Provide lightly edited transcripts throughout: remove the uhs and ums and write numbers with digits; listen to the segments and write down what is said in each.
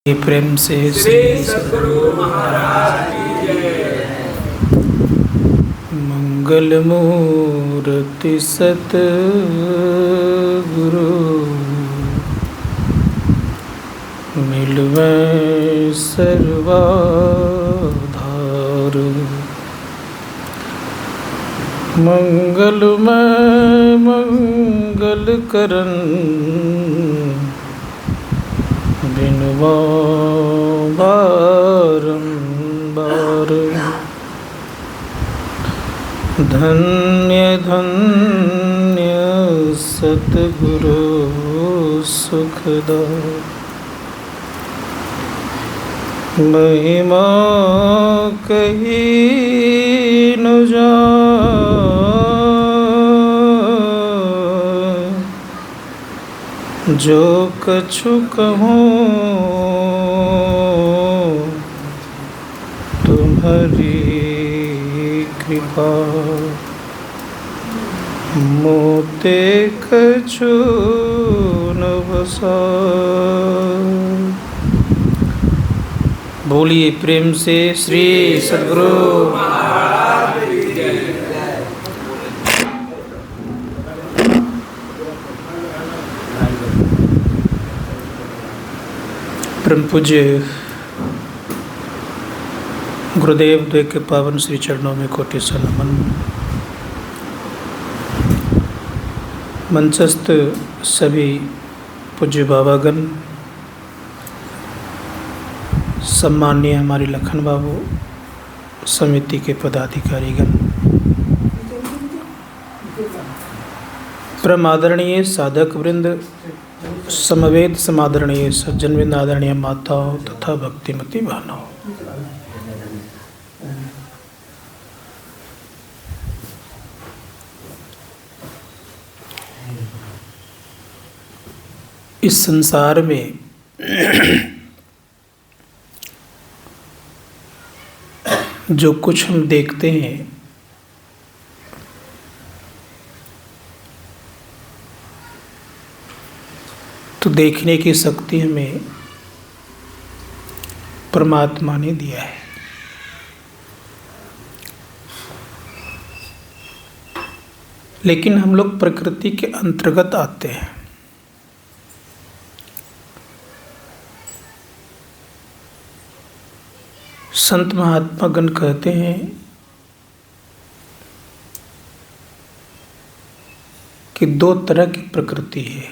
प्रेम से श्री सद्गुरु महाराज की जय। मंगल मूर्ति सतगुरु मिलवे सर्वाधार। मंगलमय मंगल करन बिनवा बारंबार। धन्य धन्य सतगुरु सुखदा। महिमा कही न जाए, जो कछु कहूँ तुम्हारी कृपा। मोते कछु न बसाए। बोलिए प्रेम से श्री सद्गुरु महाराज की जय। परम पूज्य गुरुदेव द्वय के पावन श्री चरणों में कोटि सा नमन। मंचस्थ सभी पूज्य बाबागण, सम्माननीय हमारे लखन बाबू समिति के पदाधिकारीगण, परम आदरणीय साधक वृंद, समवेद समादरणीय सज्जन वृंद, आदरणीय माताओं तथा भक्तिमती बहनों, इस संसार में जो कुछ हम देखते हैं तो देखने की शक्ति हमें परमात्मा ने दिया है। लेकिन हम लोग प्रकृति के अंतर्गत आते हैं। संत महात्मा गण कहते हैं कि दो तरह की प्रकृति है।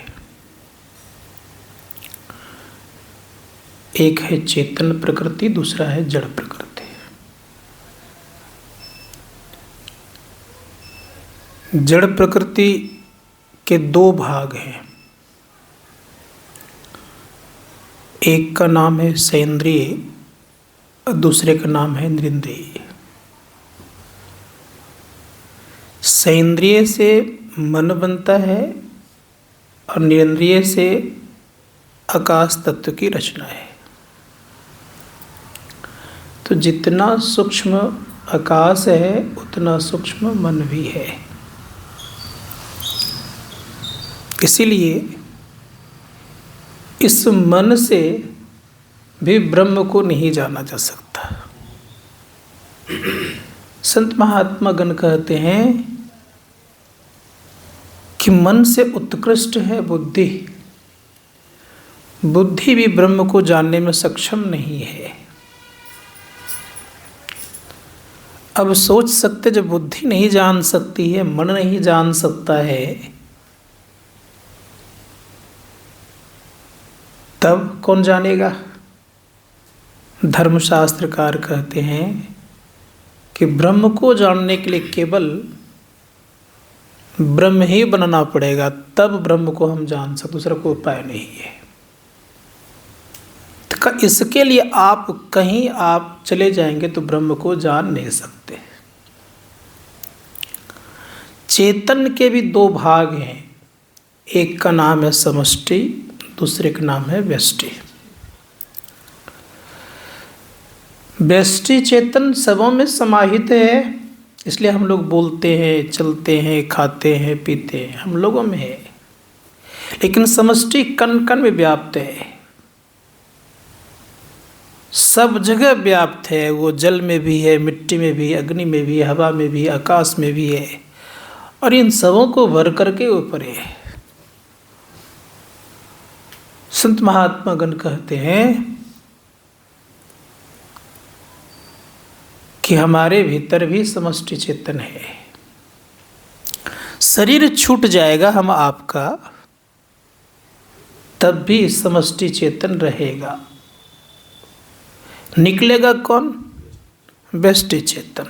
एक है चेतन प्रकृति, दूसरा है जड़ प्रकृति। जड़ प्रकृति के दो भाग हैं। एक का नाम है सेंद्रिय और दूसरे का नाम है निरिंद्रिय। सेंद्रिय से मन बनता है और निरिंद्रिय से आकाश तत्व की रचना है। तो जितना सूक्ष्म आकाश है उतना सूक्ष्म मन भी है। इसीलिए इस मन से भी ब्रह्म को नहीं जाना जा सकता। संत महात्मा गण कहते हैं कि मन से उत्कृष्ट है बुद्धि। बुद्धि भी ब्रह्म को जानने में सक्षम नहीं है। अब सोच सकते, जब बुद्धि नहीं जान सकती है, मन नहीं जान सकता है, तब कौन जानेगा? धर्मशास्त्रकार कहते हैं कि ब्रह्म को जानने के लिए केवल ब्रह्म ही बनना पड़ेगा, तब ब्रह्म को हम जान सकते, दूसरा कोई उपाय नहीं है। तो इसके लिए आप कहीं आप चले जाएंगे तो ब्रह्म को जान नहीं सकते। चेतन के भी दो भाग हैं। एक का नाम है समष्टि, दूसरे का नाम है व्यष्टि। व्यष्टि चेतन सबों में समाहित है, इसलिए हम लोग बोलते हैं, चलते हैं, खाते हैं, पीते हैं, हम लोगों में है। लेकिन समष्टि कण कण में व्याप्त है। सब जगह व्याप्त है। वो जल में भी है, मिट्टी में भी, अग्नि में भी, हवा में भी, आकाश में भी है, और इन सबों को भर करके ऊपर है। संत महात्मा गण कहते हैं कि हमारे भीतर भी समष्टि चेतन है। शरीर छूट जाएगा हम आपका, तब भी समष्टि चेतन रहेगा। निकलेगा कौन? व्यष्टि चेतन।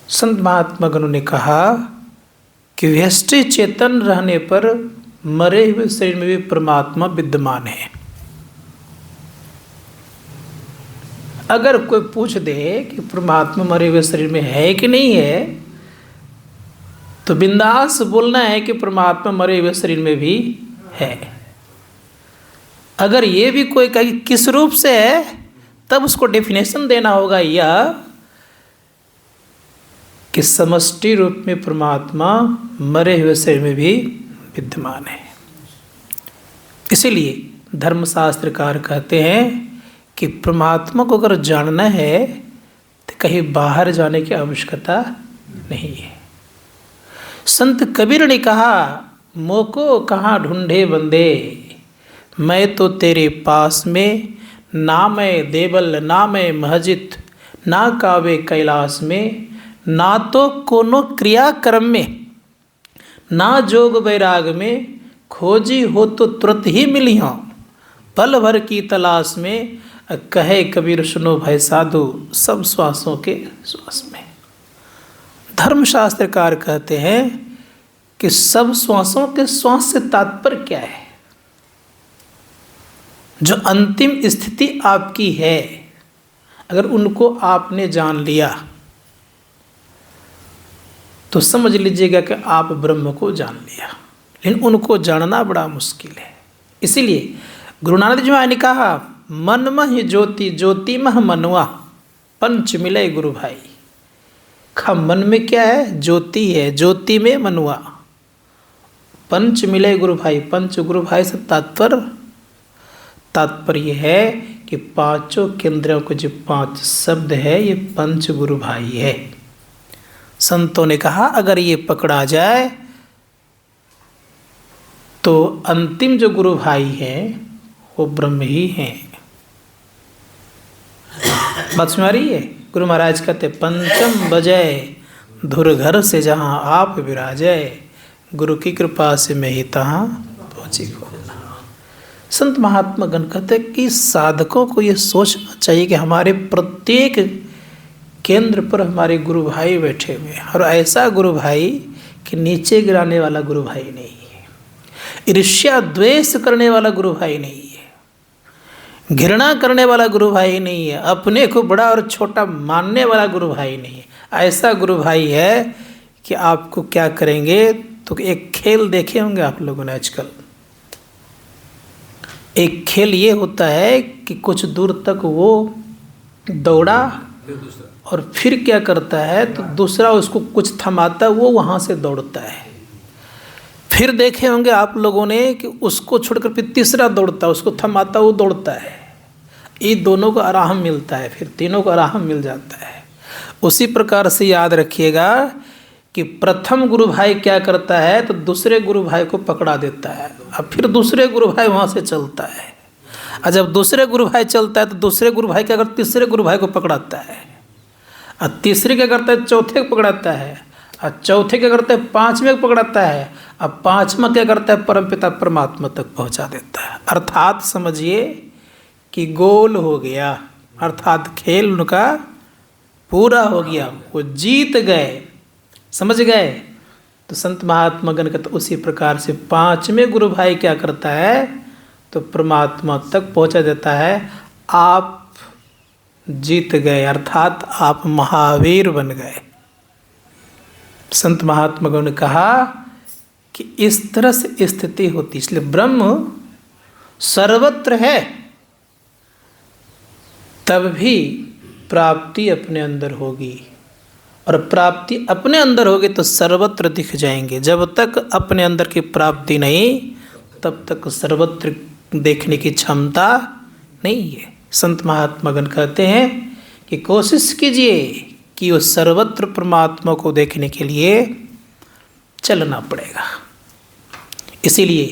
संत महात्मा गणों ने कहा कि व्यष्टि चेतन रहने पर मरे हुए शरीर में भी परमात्मा विद्यमान है। अगर कोई पूछ दे कि परमात्मा मरे हुए शरीर में है कि नहीं है, तो बिंदास बोलना है कि परमात्मा मरे हुए शरीर में भी है। अगर ये भी कोई कहे कि किस रूप से है, तब उसको डेफिनेशन देना होगा यह कि समष्टि रूप में परमात्मा मरे हुए शरीर में भी विद्यमान है। इसीलिए धर्मशास्त्रकार कहते हैं कि परमात्मा को अगर जानना है तो कहीं बाहर जाने की आवश्यकता नहीं है। संत कबीर ने कहा, मोको कहाँ ढूंढे बंदे, मैं तो तेरे पास में, ना मैं देवल ना मैं महजिद, ना कावे कैलाश में, ना तो कोनो क्रिया कर्म में, ना जोग वैराग में, खोजी हो तो तुरंत ही मिली हूँ, पल भर की तलाश में, कहे कबीर सुनो भाई साधु, सब श्वासों के श्वास में। धर्मशास्त्रकार कहते हैं कि सब श्वासों के श्वास से तात्पर्य क्या है? जो अंतिम स्थिति आपकी है, अगर उनको आपने जान लिया तो समझ लीजिएगा कि आप ब्रह्म को जान लिया। लेकिन उनको जानना बड़ा मुश्किल है। इसीलिए गुरु नानक देव जी महाराज ने कहा, मन मह ज्योति ज्योति मह मनवा, पंच मिले गुरु भाई। खा मन में क्या है? ज्योति है, ज्योति में मनवा, पंच मिले गुरु भाई। पंच गुरु भाई से तात्पर्य है कि पांचों केंद्रों के जो पांच शब्द है, ये पंच गुरु भाई है। संतों ने कहा अगर ये पकड़ा जाए तो अंतिम जो गुरु भाई हैं वो ब्रह्म ही हैं। बात सुना रही है? गुरु महाराज कहते, पंचम बजय धुर घर से जहाँ आप विराजय, गुरु की कृपा से मैं ही तहाँ पहुँची को। संत महात्मा गण कहते कि साधकों को ये सोचना चाहिए कि हमारे प्रत्येक केंद्र पर हमारे गुरु भाई बैठे हुए हैं, और ऐसा गुरु भाई कि नीचे गिराने वाला गुरु भाई नहीं है, ईर्ष्या द्वेष करने वाला गुरु भाई नहीं है, घृणा करने वाला गुरु भाई नहीं है, अपने को बड़ा और छोटा मानने वाला गुरु भाई नहीं है। ऐसा गुरु भाई है कि आपको क्या करेंगे, तो एक खेल देखे होंगे आप लोगों ने आजकल। एक खेल ये होता है कि कुछ दूर तक वो दौड़ा और फिर क्या करता है, तो दूसरा उसको कुछ थमाता है, वो वहाँ से दौड़ता है। फिर देखे होंगे आप लोगों ने कि उसको छोड़कर फिर तीसरा दौड़ता है, उसको थमाता वो दौड़ता है। ये दोनों को आराम मिलता है, फिर तीनों को आराम मिल जाता है। उसी प्रकार से याद रखिएगा कि प्रथम गुरु भाई क्या करता है, तो दूसरे गुरु भाई को पकड़ा देता है, अब फिर दूसरे गुरु भाई वहाँ से चलता है, और जब दूसरे गुरु भाई चलता है तो दूसरे गुरु भाई क्या करता है, तीसरे गुरु भाई को पकड़ाता है, और तीसरे क्या करता है, चौथे को पकड़ाता है, और चौथे क्या करता है, पांचवें को पकड़ाता है, अब पांचवा क्या करता है, परमपिता परमात्मा तक पहुँचा देता है। अर्थात समझिए कि गोल हो गया, अर्थात खेल उनका पूरा हो गया, वो जीत गए, समझ गए। तो संत महात्मा गण का तो उसी प्रकार से पांचवें गुरु भाई क्या करता है, तो परमात्मा तक पहुंचा देता है। आप जीत गए, अर्थात आप महावीर बन गए। संत महात्मा गण ने कहा कि इस तरह से स्थिति होती, इसलिए ब्रह्म सर्वत्र है, तब भी प्राप्ति अपने अंदर होगी, और प्राप्ति अपने अंदर होगी तो सर्वत्र दिख जाएंगे। जब तक अपने अंदर की प्राप्ति नहीं, तब तक सर्वत्र देखने की क्षमता नहीं है। संत महात्मागण कहते हैं कि कोशिश कीजिए कि उस सर्वत्र परमात्मा को देखने के लिए चलना पड़ेगा। इसीलिए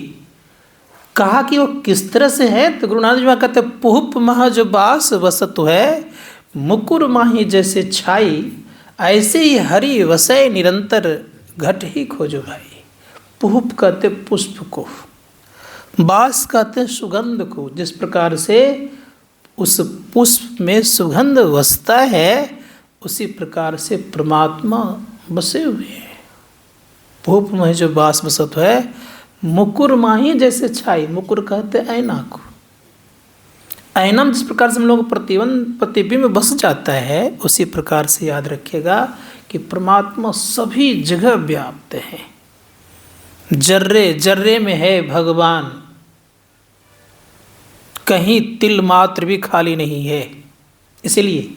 कहा कि वो किस तरह से है, तो गुरु नानक जी कहते हैं पुहुप मह जो बास वसत है, मुकुर माही जैसे छाई, ऐसे ही हरि वसय निरंतर घट ही खोजो भाई। पुहुप कहते पुष्प को, बास कहते सुगंध को। जिस प्रकार से उस पुष्प में सुगंध वसता है, उसी प्रकार से परमात्मा बसे हुए हैं। पुहुप में जो बास वसत है, मुकुर माही जैसे छाई। मुकुर कहते ऐना को। ऐना जिस प्रकार से हम लोग प्रतिबिंब में बस जाता है, उसी प्रकार से याद रखिएगा कि परमात्मा सभी जगह व्याप्त है। जर्रे जर्रे में है भगवान, कहीं तिल मात्र भी खाली नहीं है। इसलिए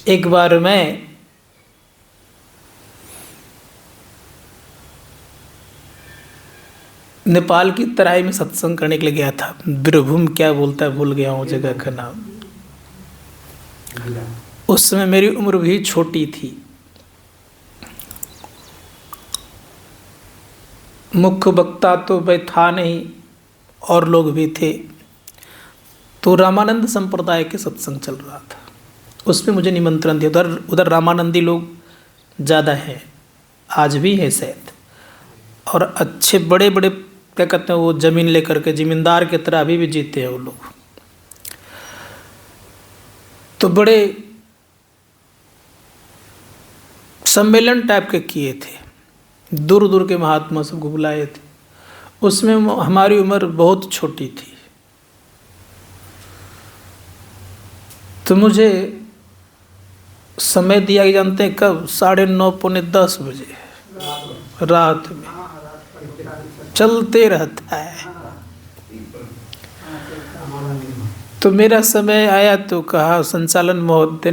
एक बार मैं नेपाल की तराई में सत्संग करने के लिए गया था। बीरभूम क्या बोलता है भूल गया हूँ जगह का नाम। उस समय मेरी उम्र भी छोटी थी। मुख्य वक्ता तो भाई था नहीं, और लोग भी थे। तो रामानंद संप्रदाय के सत्संग चल रहा था, उसमें मुझे निमंत्रण दिया। उधर रामानंदी लोग ज़्यादा हैं, आज भी है शायद, और अच्छे बड़े बड़े क्या कहते हैं वो ज़मीन लेकर के ज़मींदार की तरह अभी भी जीते हैं वो लोग। तो बड़े सम्मेलन टाइप के किए थे, दूर दूर के महात्मा सबको बुलाए थे। उसमें हमारी उम्र बहुत छोटी थी। तो मुझे समय दिया, जानते हैं कब? 9:30 पौने 10 बजे रात में। चलते रहता है। तो मेरा समय आया तो कहा, संचालक महोदय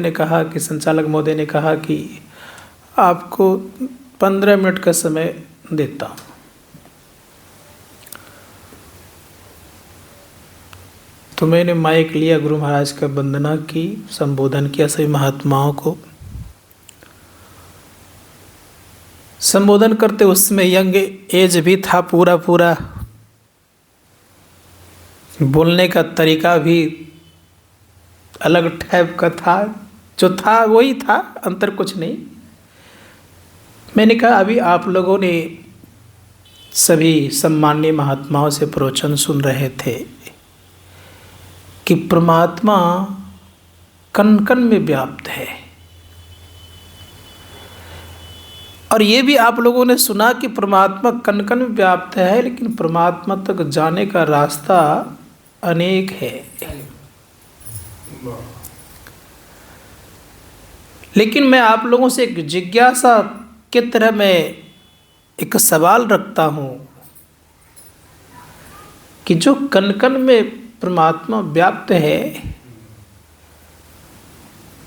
ने कहा कि आपको 15 मिनट का समय देता हूँ। तो मैंने माइक लिया, गुरु महाराज का वंदना की, संबोधन किया सभी महात्माओं को। संबोधन करते उसमें यंग एज भी था पूरा, बोलने का तरीका भी अलग टाइप का था। जो था वही था, अंतर कुछ नहीं। मैंने कहा अभी आप लोगों ने सभी सम्माननीय महात्माओं से प्रवचन सुन रहे थे कि परमात्मा कण कण में व्याप्त है, और ये भी आप लोगों ने सुना कि परमात्मा कण कण में व्याप्त है, लेकिन परमात्मा तक जाने का रास्ता अनेक है। लेकिन मैं आप लोगों से एक जिज्ञासा की तरह मैं एक सवाल रखता हूँ कि जो कण कण में परमात्मा व्याप्त है,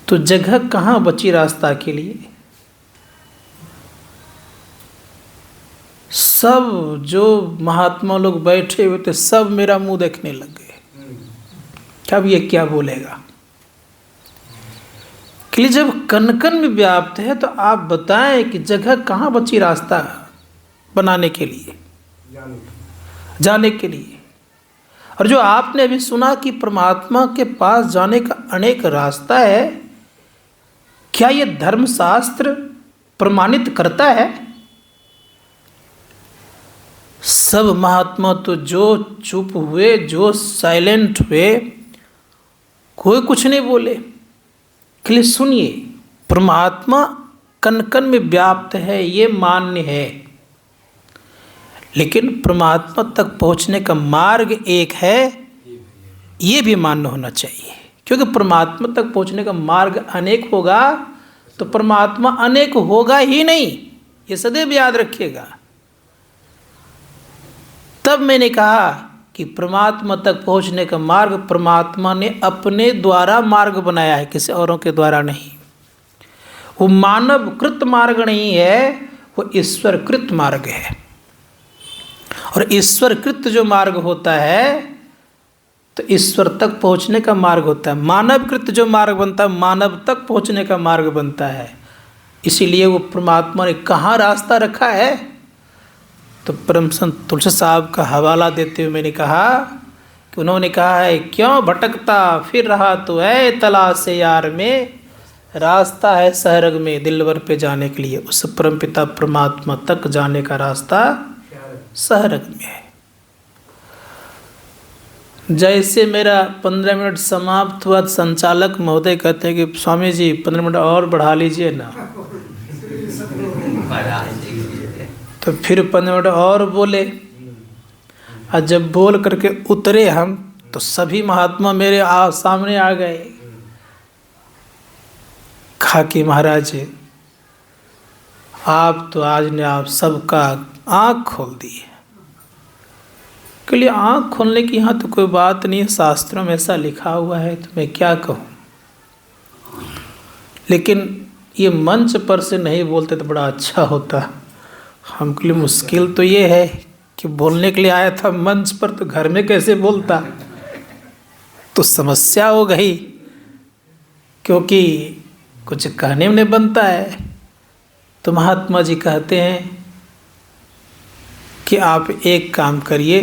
तो जगह कहाँ बची रास्ता के लिए? सब जो महात्मा लोग बैठे हुए थे, सब मेरा मुंह देखने लग गए कि अब ये क्या बोलेगा। कि जब कण कण में व्याप्त है, तो आप बताएं कि जगह कहाँ बची रास्ता बनाने के लिए, जाने के लिए। और जो आपने अभी सुना कि परमात्मा के पास जाने का अनेक रास्ता है, क्या ये धर्मशास्त्र प्रमाणित करता है? सब महात्मा तो जो चुप हुए, जो साइलेंट हुए, कोई कुछ नहीं बोले। कि सुनिए, परमात्मा कण कण में व्याप्त है, ये मान्य है, लेकिन परमात्मा तक पहुंचने का मार्ग एक है, ये भी मान्य होना चाहिए। क्योंकि परमात्मा तक पहुंचने का मार्ग अनेक होगा तो परमात्मा अनेक होगा ही नहीं, ये सदैव याद रखिएगा। तब मैंने कहा कि परमात्मा तक पहुंचने का मार्ग परमात्मा ने अपने द्वारा मार्ग बनाया है, किसी औरों के द्वारा नहीं। वो मानव कृत मार्ग नहीं है, वो ईश्वर कृत मार्ग है। और ईश्वर कृत जो मार्ग होता है, तो ईश्वर तक पहुँचने का मार्ग होता है। मानवकृत जो मार्ग बनता है मानव तक पहुँचने का मार्ग बनता है। इसीलिए वो परमात्मा ने कहाँ रास्ता रखा है। तो परम संत तुलसी साहब का हवाला देते हुए मैंने कहा कि उन्होंने कहा है, क्यों भटकता फिर रहा तो है तलाश यार में, रास्ता है सहरग में दिलवर पे जाने के लिए। उस परमपिता परमात्मा तक जाने का रास्ता सहरग में है। जैसे मेरा 15 मिनट समाप्त हुआ, संचालक महोदय कहते हैं कि स्वामी जी 15 मिनट और बढ़ा लीजिए ना। तो फिर 15 मिनट और बोले, और जब बोल करके उतरे हम तो सभी महात्मा मेरे सामने आ गए। कहा कि महाराज आप तो आज ने आप सबका आँख खोल दी है। के लिए आँख खोलने की यहाँ तो कोई बात नहीं है, शास्त्रों में ऐसा लिखा हुआ है, तो मैं क्या कहूँ। लेकिन ये मंच पर से नहीं बोलते तो बड़ा अच्छा होता। हमके लिए मुश्किल तो ये है कि बोलने के लिए आया था मंच पर, तो घर में कैसे बोलता, तो समस्या हो गई, क्योंकि कुछ कहने में नहीं बनता है। तो महात्मा जी कहते हैं कि आप एक काम करिए,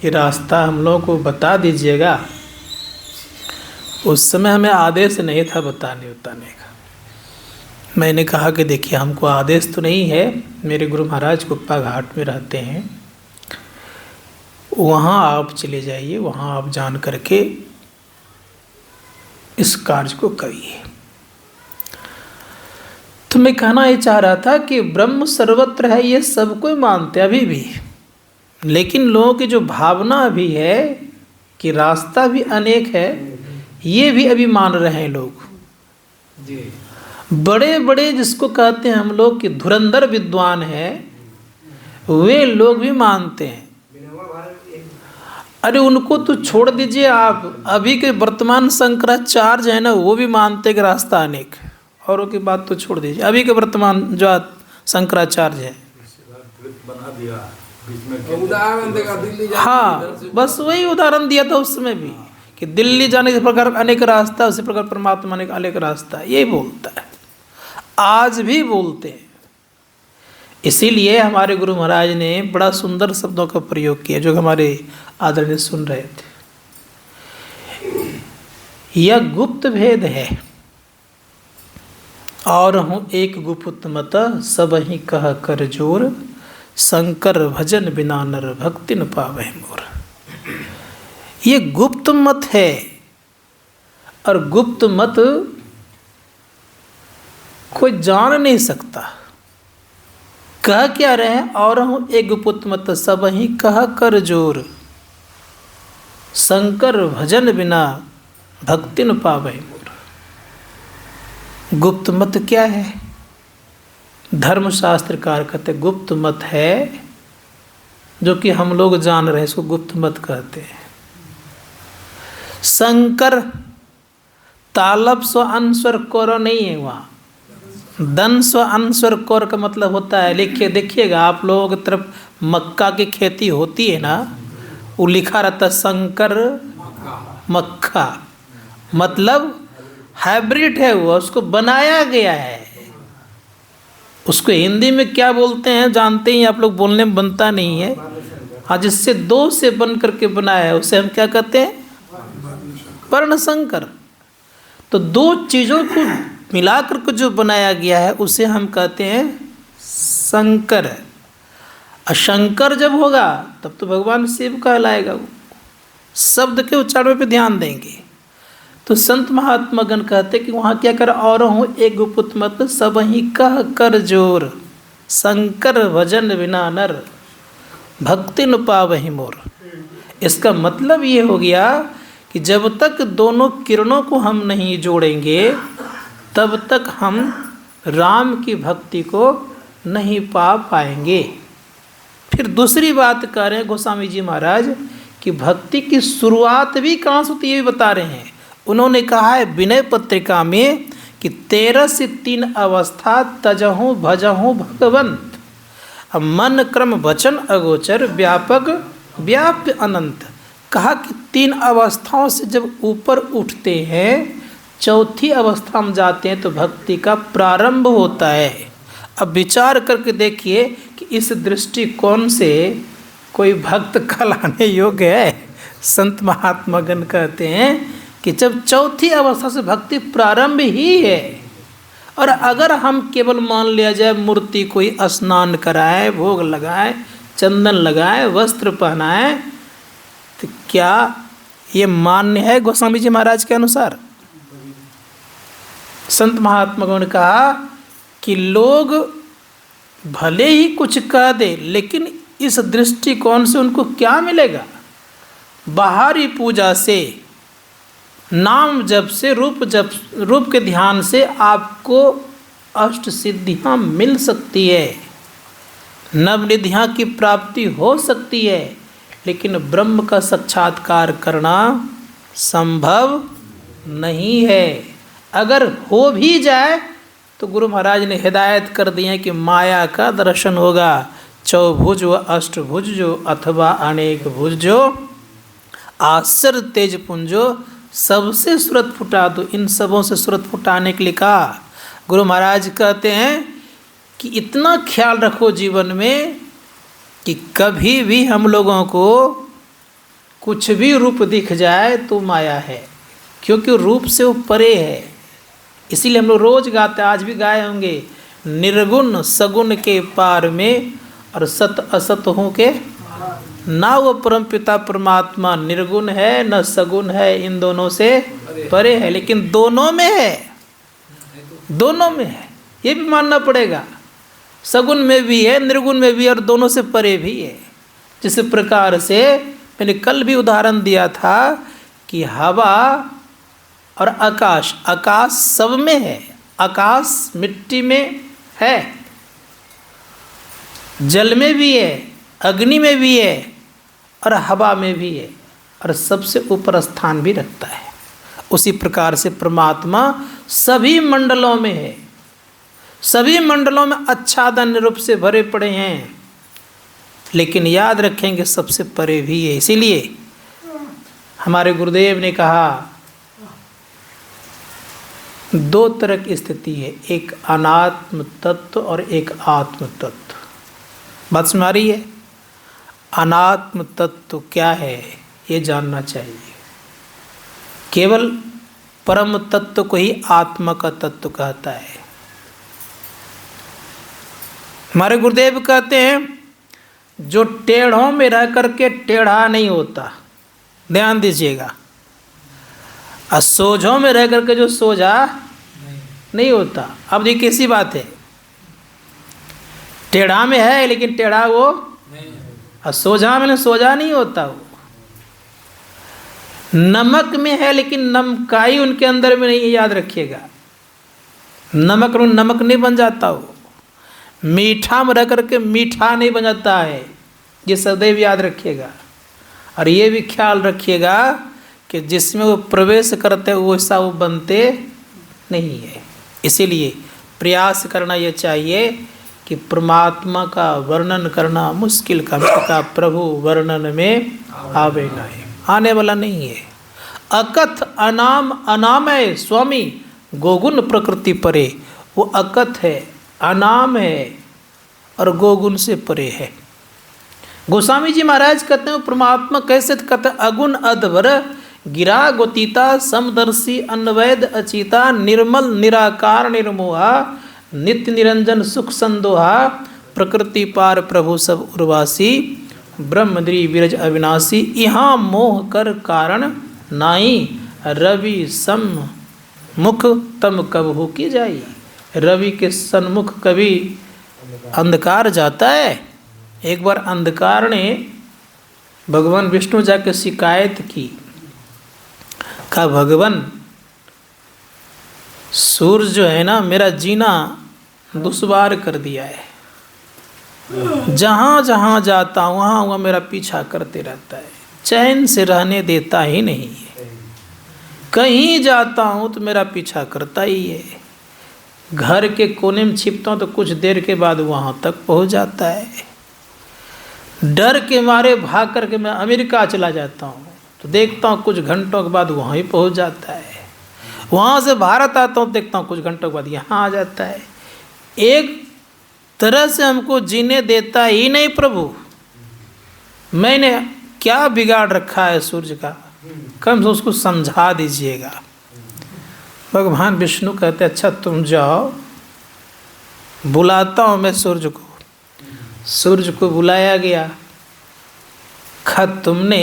ये रास्ता हम लोगों को बता दीजिएगा। उस समय हमें आदेश नहीं था बताने का। मैंने कहा कि देखिए हमको आदेश तो नहीं है, मेरे गुरु महाराज कुप्पा घाट में रहते हैं, वहाँ आप चले जाइए, वहाँ आप जान करके इस कार्य को करिए। तो मैं कहना ये चाह रहा था कि ब्रह्म सर्वत्र है, ये सब कोई मानते अभी भी, लेकिन लोगों की जो भावना अभी है कि रास्ता भी अनेक है, ये भी अभी मान रहे हैं लोग जी। बड़े बड़े जिसको कहते हैं हम लोग कि धुरंधर विद्वान हैं, वे लोग भी मानते हैं। अरे उनको तो छोड़ दीजिए आप, अभी के वर्तमान शंकराचार्य है ना, वो भी मानते कि रास्ता अनेक, औरों की बात तो छोड़ दीजिए। अभी के वर्तमान जो शंकराचार्य है, उदाहरण देगा दिल्ली जाने, हाँ बस वही उदाहरण दिया था उस समय भी कि दिल्ली जाने के प्रकार अनेक रास्ता, उसी प्रकार परमात्मा ने अनेक रास्ता, ये बोलता है, आज भी बोलते हैं। इसीलिए हमारे गुरु महाराज ने बड़ा सुंदर शब्दों का प्रयोग किया, जो हमारे आदरणीय सुन रहे थे। यह गुप्त भेद है, और हूँ एक गुप्त मत सब ही कह कर जोर, शंकर भजन बिना नर भक्ति न पावे मोर। ये गुप्त मत है, और गुप्त मत कोई जान नहीं सकता। कह क्या रहे हैं, और हूँ एक गुप्त मत सब ही कह कर जोर, शंकर भजन बिना भक्ति न पावे मोर। गुप्त मत क्या है? धर्मशास्त्रकार कहते गुप्त मत है, जो कि हम लोग जान रहे हैं, इसको गुप्त मत कहते हैं। शंकर तालब स्व अनुस्वर कोर नहीं है, वहाँ दन स्व अनुस्वर कोर का मतलब होता है, लिखिए देखिएगा आप लोगों की तरफ मक्का की खेती होती है ना, वो लिखा रहता है शंकर मक्का, मतलब हाइब्रिड है वो, उसको बनाया गया है। उसको हिंदी में क्या बोलते हैं जानते ही आप लोग, बोलने में बनता नहीं है। हाँ, जिससे दो से बन करके बनाया है उसे हम क्या कहते हैं? वर्ण संकर। तो दो चीज़ों को मिलाकर के जो बनाया गया है उसे हम कहते हैं शंकर। और शंकर जब होगा तब तो भगवान शिव कहलाएगा। वो शब्द के उच्चारण पे ध्यान देंगे। तो संत महात्मा गण कहते कि वहाँ क्या कर, और हूँ एक गुप्त मत सब ही कह कर जोर, शंकर भजन बिना नर भक्ति न पावहि मोर। इसका मतलब ये हो गया कि जब तक दोनों किरणों को हम नहीं जोड़ेंगे तब तक हम राम की भक्ति को नहीं पा पाएंगे। फिर दूसरी बात कह रहे हैं गोस्वामी जी महाराज कि भक्ति की शुरुआत भी कहाँ से होती है, ये बता रहे हैं। उन्होंने कहा है विनय पत्रिका में कि 13 से 3 अवस्था तजहूँ भजहूँ भगवंत, मन क्रम वचन अगोचर व्यापक व्याप्य अनंत। कहा कि 3 अवस्थाओं से जब ऊपर उठते हैं, चौथी अवस्था में जाते हैं तो भक्ति का प्रारंभ होता है। अब विचार करके देखिए कि इस दृष्टिकोण से कोई भक्त कहलाने योग्य है। संत महात्मागण कहते हैं कि जब चौथी अवस्था से भक्ति प्रारंभ ही है, और अगर हम केवल मान लिया जाए मूर्ति कोई स्नान कराए, भोग लगाए, चंदन लगाए, वस्त्र पहनाए, तो क्या ये मान्य है गोस्वामी जी महाराज के अनुसार? संत महात्माओं ने कहा कि लोग भले ही कुछ कह दे, लेकिन इस दृष्टिकोण से उनको क्या मिलेगा? बाहरी पूजा से, नाम जप से, रूप के ध्यान से आपको अष्ट सिद्धियाँ मिल सकती है, नवनिधियाँ की प्राप्ति हो सकती है, लेकिन ब्रह्म का साक्षात्कार करना संभव नहीं है। अगर हो भी जाए तो गुरु महाराज ने हिदायत कर दी है कि माया का दर्शन होगा, चौभुज व अष्टभुज जो अथवा अनेक भुज जो, आश्चर्य तेज पुंजो, सबसे सूरत फुटा दो। इन सबों से सूरत फुटाने के लिए कहा। गुरु महाराज कहते हैं कि इतना ख्याल रखो जीवन में कि कभी भी हम लोगों को कुछ भी रूप दिख जाए तो माया है, क्योंकि रूप से वो परे है। इसीलिए हम लोग रोज गाते, आज भी गाए होंगे, निर्गुण सगुण के पार में और सत असत हो के ना, वो परम पिता परमात्मा निर्गुण है न सगुण है, इन दोनों से परे है, लेकिन दोनों में है, दोनों में है, ये भी मानना पड़ेगा। सगुण में भी है, निर्गुण में भी, और दोनों से परे भी है। जिस प्रकार से मैंने कल भी उदाहरण दिया था कि हवा और आकाश, आकाश सब में है, आकाश मिट्टी में है, जल में भी है, अग्नि में भी है और हवा में भी है, और सबसे ऊपर स्थान भी रखता है। उसी प्रकार से परमात्मा सभी मंडलों में है, सभी मंडलों में आच्छादन रूप से भरे पड़े हैं, लेकिन याद रखेंगे सबसे परे भी है। इसीलिए हमारे गुरुदेव ने कहा 2 तरह की स्थिति है, एक अनात्म तत्व और एक आत्म तत्व। बात समझ आ रही है? अनात्म तत्व क्या है ये जानना चाहिए। केवल परम तत्व को ही आत्मा का तत्व कहता है। हमारे गुरुदेव कहते हैं जो टेढ़ों में रह करके टेढ़ा नहीं होता, ध्यान दीजिएगा, और सोझों में रह करके जो सोझा नहीं होता। अब ये कैसी बात है? टेढ़ा में है लेकिन टेढ़ा वो, और सोझा में सोझा नहीं होता वो। नमक में है लेकिन नमकाई उनके अंदर में नहीं है, याद रखिएगा। नमक में नमक नहीं बन जाता वो। मीठा में रह करके मीठा नहीं बन जाता है, ये सदैव याद रखिएगा। और ये भी ख्याल रखिएगा कि जिसमें वो प्रवेश करते हैं वैसा वो बनते नहीं है। इसीलिए प्रयास करना ये चाहिए कि परमात्मा का वर्णन करना मुश्किल का प्रभु वर्णन में आवे नहीं, आने वाला नहीं है। अकथ अनाम अनामय स्वामी गोगुण प्रकृति परे, वो अकथ है, अनाम है और गोगुण से परे है। गोस्वामी जी महाराज कहते हैं परमात्मा कैसे कहते हैं? अगुण अधवर गिरा गोतीता समदर्शी अन्वैद अचिता निर्मल निराकार निर्मोहा नित्य निरंजन सुख संदोहा प्रकृति पार प्रभु सब उर्वासी ब्रह्मद्री विरज अविनाशी यहाँ मोह कर कारण नाई रवि सम मुख तम कब हो की जाई। रवि के सन्मुख कभी अंधकार जाता है। एक बार अंधकार ने भगवान विष्णु जाके शिकायत की, कहा भगवान सूर्य जो है ना मेरा जीना दुश्वार कर दिया है, जहाँ जहाँ जाता हूँ वहाँ वहाँ मेरा पीछा करते रहता है, चैन से रहने देता ही नहीं है। कहीं जाता हूँ तो मेरा पीछा करता ही है। घर के कोने में छिपता हूँ तो कुछ देर के बाद वहाँ तक पहुँच जाता है। डर के मारे भाग करके मैं अमेरिका चला जाता हूँ, तो देखता हूँ कुछ घंटों के बाद वहाँ ही पहुँच जाता है। वहाँ से भारत आता हूँ, देखता हूँ कुछ घंटों के बाद यहाँ आ जाता है। एक तरह से हमको जीने देता ही नहीं प्रभु। मैंने क्या बिगाड़ रखा है सूर्य का, कम से उसको समझा दीजिएगा। भगवान विष्णु कहते अच्छा तुम जाओ, बुलाता हूँ मैं सूर्य को। सूर्य को बुलाया गया। कहा तुमने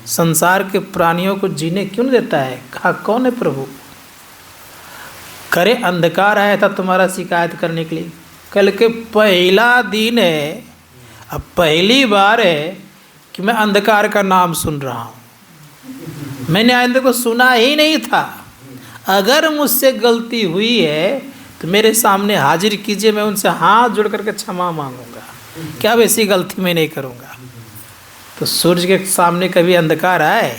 संसार के प्राणियों को जीने क्यों नहीं देता है? कहा कौन है प्रभु? करे अंधकार आया था तुम्हारा शिकायत करने के लिए। कल के पहला दिन है, अब पहली बार है कि मैं अंधकार का नाम सुन रहा हूँ। मैंने आज तक को सुना ही नहीं था। अगर मुझसे गलती हुई है तो मेरे सामने हाजिर कीजिए, मैं उनसे हाथ जोड़ करके क्षमा मांगूंगा कि अब ऐसी गलती मैं नहीं करूँगा। तो सूर्य के सामने कभी अंधकार आए?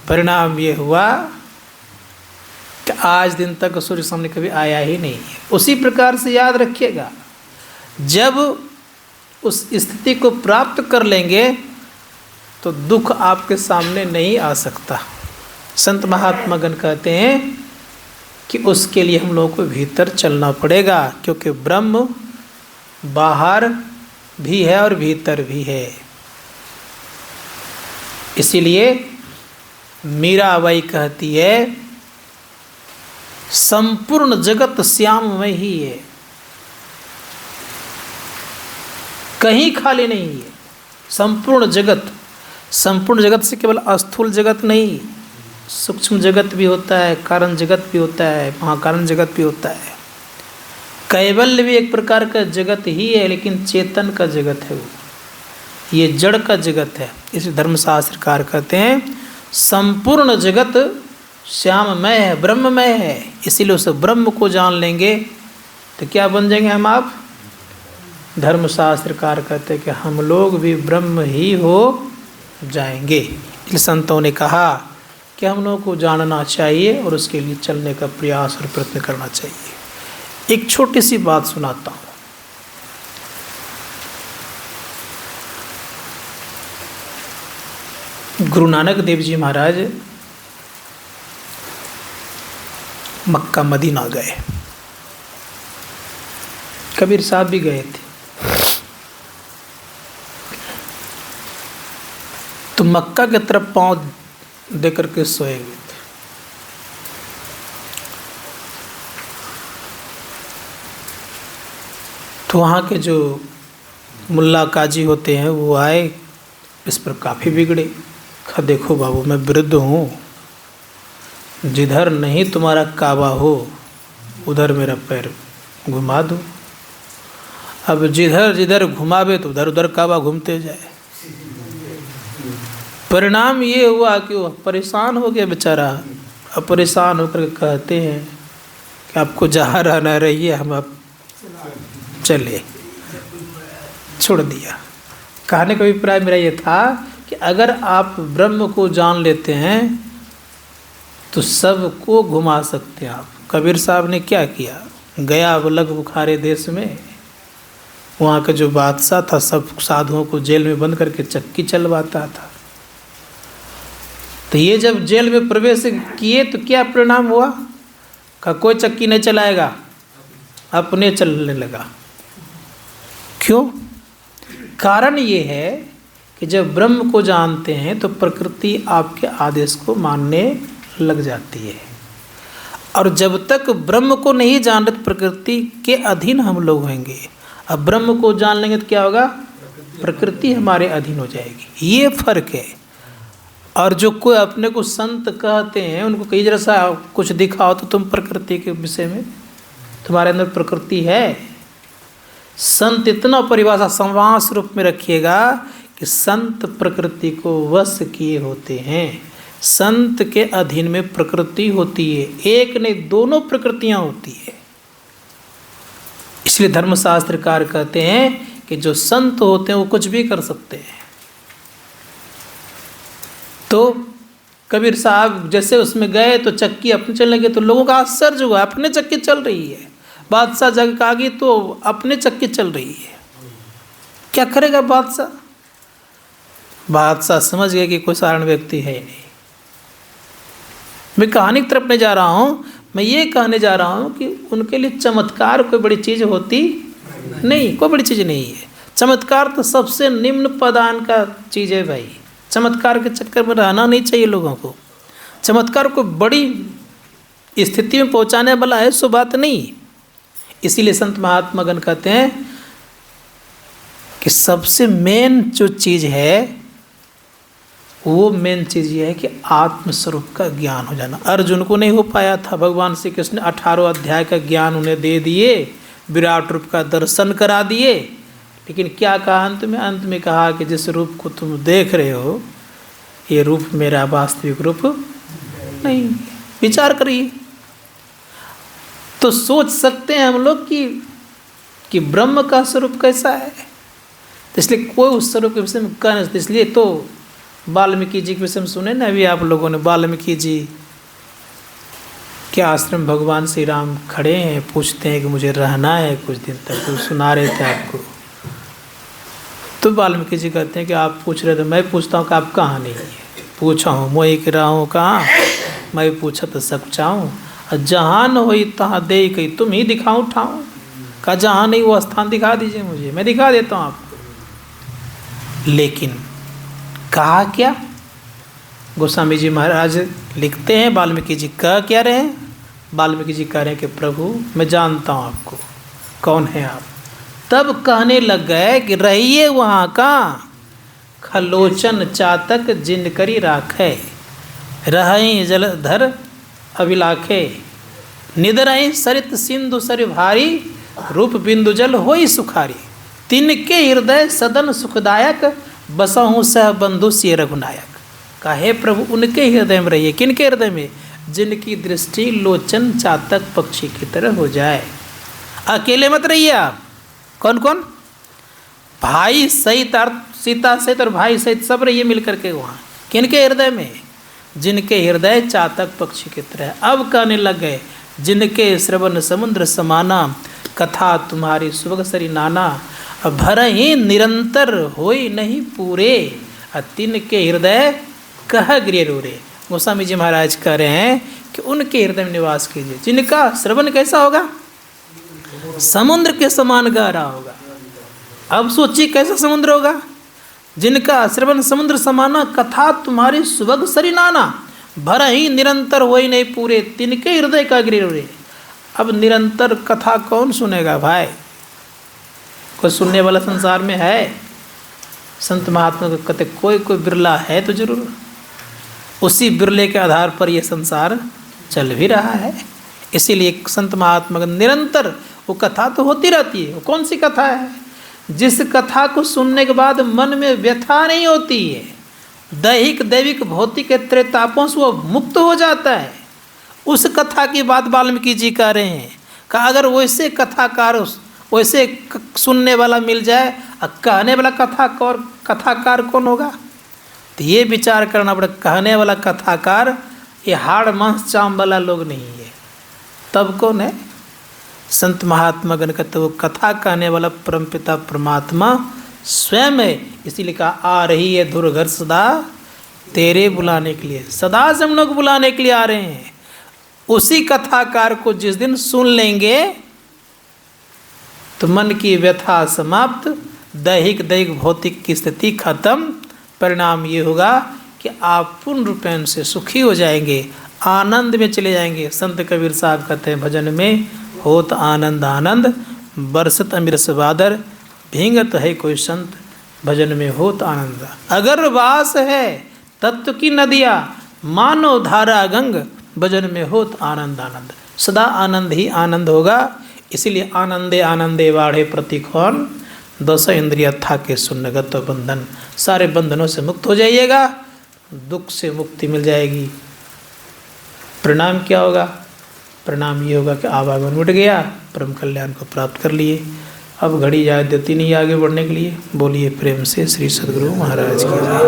परिणाम ये हुआ कि आज दिन तक सूर्य के सामने कभी आया ही नहीं है। उसी प्रकार से याद रखिएगा, जब उस स्थिति को प्राप्त कर लेंगे तो दुख आपके सामने नहीं आ सकता। संत महात्मागण कहते हैं कि उसके लिए हम लोगों को भीतर चलना पड़ेगा, क्योंकि ब्रह्म बाहर भी है और भीतर भी है। इसीलिए मीराबाई कहती है संपूर्ण जगत श्याममय ही है, कहीं खाली नहीं है। संपूर्ण जगत से केवल अस्थूल जगत नहीं, सूक्ष्म जगत भी होता है, कारण जगत भी होता है, महाकारण जगत भी होता है। कैवल्य भी एक प्रकार का जगत ही है, लेकिन चेतन का जगत है वो, ये जड़ का जगत है। इस धर्मशास्त्रकार कहते हैं संपूर्ण जगत श्याममय है, ब्रह्ममय है। इसीलिए उस ब्रह्म को जान लेंगे तो क्या बन जाएंगे हम आप? धर्मशास्त्रकार कहते हैं कि हम लोग भी ब्रह्म ही हो जाएंगे। इसलिए संतों ने कहा कि हम लोगों को जानना चाहिए और उसके लिए चलने का प्रयास और प्रयत्न करना चाहिए। एक छोटी सी बात सुनाता हूँ। गुरु नानक देव जी महाराज मक्का मदीना गए, कबीर साहब भी गए थे। तो मक्का की तरफ पांव दे करके सोए हुए थे। तो वहाँ के जो मुल्ला काजी होते हैं वो आए, इस पर काफ़ी बिगड़े। कहा देखो बाबू, मैं वृद्ध हूँ, जिधर नहीं तुम्हारा काबा हो उधर मेरा पैर घुमा दो। अब जिधर जिधर घुमावे तो उधर उधर काबा घूमते जाए। परिणाम ये हुआ कि वो परेशान हो गया बेचारा। अब परेशान होकर कहते हैं कि आपको जहाँ रहना रहिए, हम अब चले, छोड़ दिया। कहने का अभिप्राय मेरा ये था कि अगर आप ब्रह्म को जान लेते हैं तो सबको घुमा सकते हैं आप। कबीर साहब ने क्या किया, गया बलग बुखारे देश में, वहाँ का जो बादशाह था सब साधुओं को जेल में बंद करके चक्की चलवाता था। तो ये जब जेल में प्रवेश किए तो क्या परिणाम हुआ? का कोई चक्की नहीं चलाएगा, अपने चलने लगा। क्यों? कारण ये है कि जब ब्रह्म को जानते हैं तो प्रकृति आपके आदेश को मानने लग जाती है। और जब तक ब्रह्म को नहीं जान रहे तो प्रकृति के अधीन हम लोग होंगे। अब ब्रह्म को जान लेंगे तो क्या होगा? प्रकृति हमारे अधीन हो जाएगी। ये फर्क है। और जो कोई अपने को संत कहते हैं, उनको कई जरा सा कुछ दिखाओ तो तुम प्रकृति के विषय में, तुम्हारे अंदर प्रकृति है। संत इतना परिभाषा समास रूप में रखिएगा कि संत प्रकृति को वश किए होते हैं। संत के अधीन में प्रकृति होती है, एक नहीं दोनों प्रकृतियां होती है। इसलिए धर्मशास्त्रकार कहते हैं कि जो संत होते हैं वो कुछ भी कर सकते हैं। तो कबीर साहब जैसे उसमें गए तो चक्की अपने चलने लगे, तो लोगों का आश्चर्य हुआ, अपने चक्की चल रही है। बादशाह जग आ गई तो अपने चक्की चल रही है, क्या करेगा बादशाह? बादशाह समझ गए कि कोई साधारण व्यक्ति है ही नहीं। मैं कहानी की तरफ नहीं जा रहा हूँ, मैं ये कहने जा रहा हूँ कि उनके लिए चमत्कार कोई बड़ी चीज़ होती नहीं, कोई बड़ी चीज़ नहीं है। चमत्कार तो सबसे निम्न पदान का चीज़ है भाई। चमत्कार के चक्कर में रहना नहीं चाहिए लोगों को। चमत्कार को बड़ी स्थिति में पहुंचाने वाला है, सो बात नहीं। इसीलिए संत महात्मागण कहते हैं कि सबसे मेन जो चीज़ है वो मेन चीज़ ये है कि आत्मस्वरूप का ज्ञान हो जाना। अर्जुन को नहीं हो पाया था, भगवान श्री कृष्ण 18 अध्याय का ज्ञान उन्हें दे दिए, विराट रूप का दर्शन करा दिए, लेकिन क्या कहा अंत में? अंत में कहा कि जिस रूप को तुम देख रहे हो ये रूप मेरा वास्तविक रूप नहीं। विचार करिए तो सोच सकते हैं हम लोग कि ब्रह्म का स्वरूप कैसा है। तो इसलिए कोई उस स्वरूप के विषय में कह नहीं सकते। इसलिए तो वाल्मीकि जी के विषय में सुने ना अभी आप लोगों ने, वाल्मीकि जी के आश्रम भगवान श्री राम खड़े हैं, पूछते हैं कि मुझे रहना है कुछ दिन तक, तो सुना रहे थे आपको। तो वाल्मीकि जी कहते हैं कि आप पूछ रहे थे, मैं पूछता हूँ कि आप कहाँ नहीं है। पूछा हूँ मोहि के रहूँ कहाँ, मैं पूछा तो सब चाहूँ, जहाँ न होई तहाँ दे कही तुम ही दिखाऊँ ठाऊँ। कहा जहाँ नहीं वो स्थान दिखा दीजिए मुझे, मैं दिखा देता हूँ आपको। लेकिन कहा क्या? गोस्वामी जी महाराज लिखते हैं, वाल्मीकि जी कह क्या रहे हैं? वाल्मीकि जी कह रहे हैं कि प्रभु मैं जानता हूँ आपको, कौन है आप। तब कहने लग गए कि रहिए वहाँ का, खलोचन चातक जिन करी राखे, रही जलधर अभिलाखे, निदरई सरित सिंधु सरि भारी, रूप बिंदु जल होई सुखारी, तिनके हृदय सदन सुखदायक, बसहूँ सह बंधु सिय रघुनायक। कहे प्रभु उनके हृदय में रहिए। किनके हृदय में? जिनकी दृष्टि लोचन चातक पक्षी की तरह हो जाए। अकेले मत रहिए आप। कौन कौन? भाई सहित, सीता सहित और भाई सहित सब रहिए मिल करके वहाँ। किनके हृदय में? जिनके हृदय चातक पक्षी की तरह। अब कहने लग गए जिनके श्रवण समुद्र समाना, कथा तुम्हारी सुबह सरी नाना, भर ही निरंतर होई नहीं पूरे, तिनके हृदय कह गृह रोरे। गोस्वामी जी महाराज कह रहे हैं कि उनके हृदय में निवास कीजिए जिनका श्रवण कैसा होगा? समुद्र के समान गहरा होगा। अब सोचिए कैसा समुद्र होगा? जिनका श्रवण समुद्र समाना, कथा तुम्हारी सुबह सरी नाना, भर ही निरंतर होई नहीं पूरे, तिनके हृदय का गृह रोरे। अब निरंतर कथा कौन सुनेगा भाई? कोई सुनने वाला संसार में है? संत महात्मा को कहते कोई कोई बिरला है तो जरूर। उसी बिरले के आधार पर यह संसार चल भी रहा है। इसीलिए संत महात्मा का निरंतर वो कथा तो होती रहती है। वो कौन सी कथा है? जिस कथा को सुनने के बाद मन में व्यथा नहीं होती है, दैहिक दैविक भौतिक त्रेतापों से वो मुक्त हो जाता है, उस कथा की बात वाल्मीकि जी कह रहे हैं। कि अगर वैसे कथाकार, वैसे सुनने वाला मिल जाए, कहने वाला कथाकार कौन होगा? तो ये विचार करना पड़े। कहने वाला कथाकार ये हाड़ मांस चाम वाला लोग नहीं है। तब कौन है? संत महात्मा गण कहते वो कथा कहने वाला परमपिता परमात्मा स्वयं है। इसीलिए कहा आ रही है दुर्घर सदा तेरे बुलाने के लिए। सदा से हम लोग बुलाने के लिए आ रहे हैं। उसी कथाकार को जिस दिन सुन लेंगे तो मन की व्यथा समाप्त, दैहिक दैहिक भौतिक की स्थिति खत्म। परिणाम ये होगा कि आप पूर्ण रूपेण से सुखी हो जाएंगे, आनंद में चले जाएंगे। संत कबीर साहब कहते हैं भजन में, होत आनंद आनंद बरसत अमृत बादर, भींगत है कोई संत भजन में होत आनंद। अगर वास है तत्व की नदिया, मानो धारा गंग, भजन में होत आनंद आनंद। सदा आनंद ही आनंद होगा। इसीलिए आनंदे आनंदे वाढ़े प्रतिखोन, दस इंद्रिय था के सुन्नगत बंधन। सारे बंधनों से मुक्त हो जाइएगा, दुख से मुक्ति मिल जाएगी। परिणाम क्या होगा? परिणाम ये होगा कि आवागमन मिट गया, परम कल्याण को प्राप्त कर लिए। अब घड़ी याद देती नहीं आगे बढ़ने के लिए। बोलिए प्रेम से श्री सद्गुरु महाराज की जय।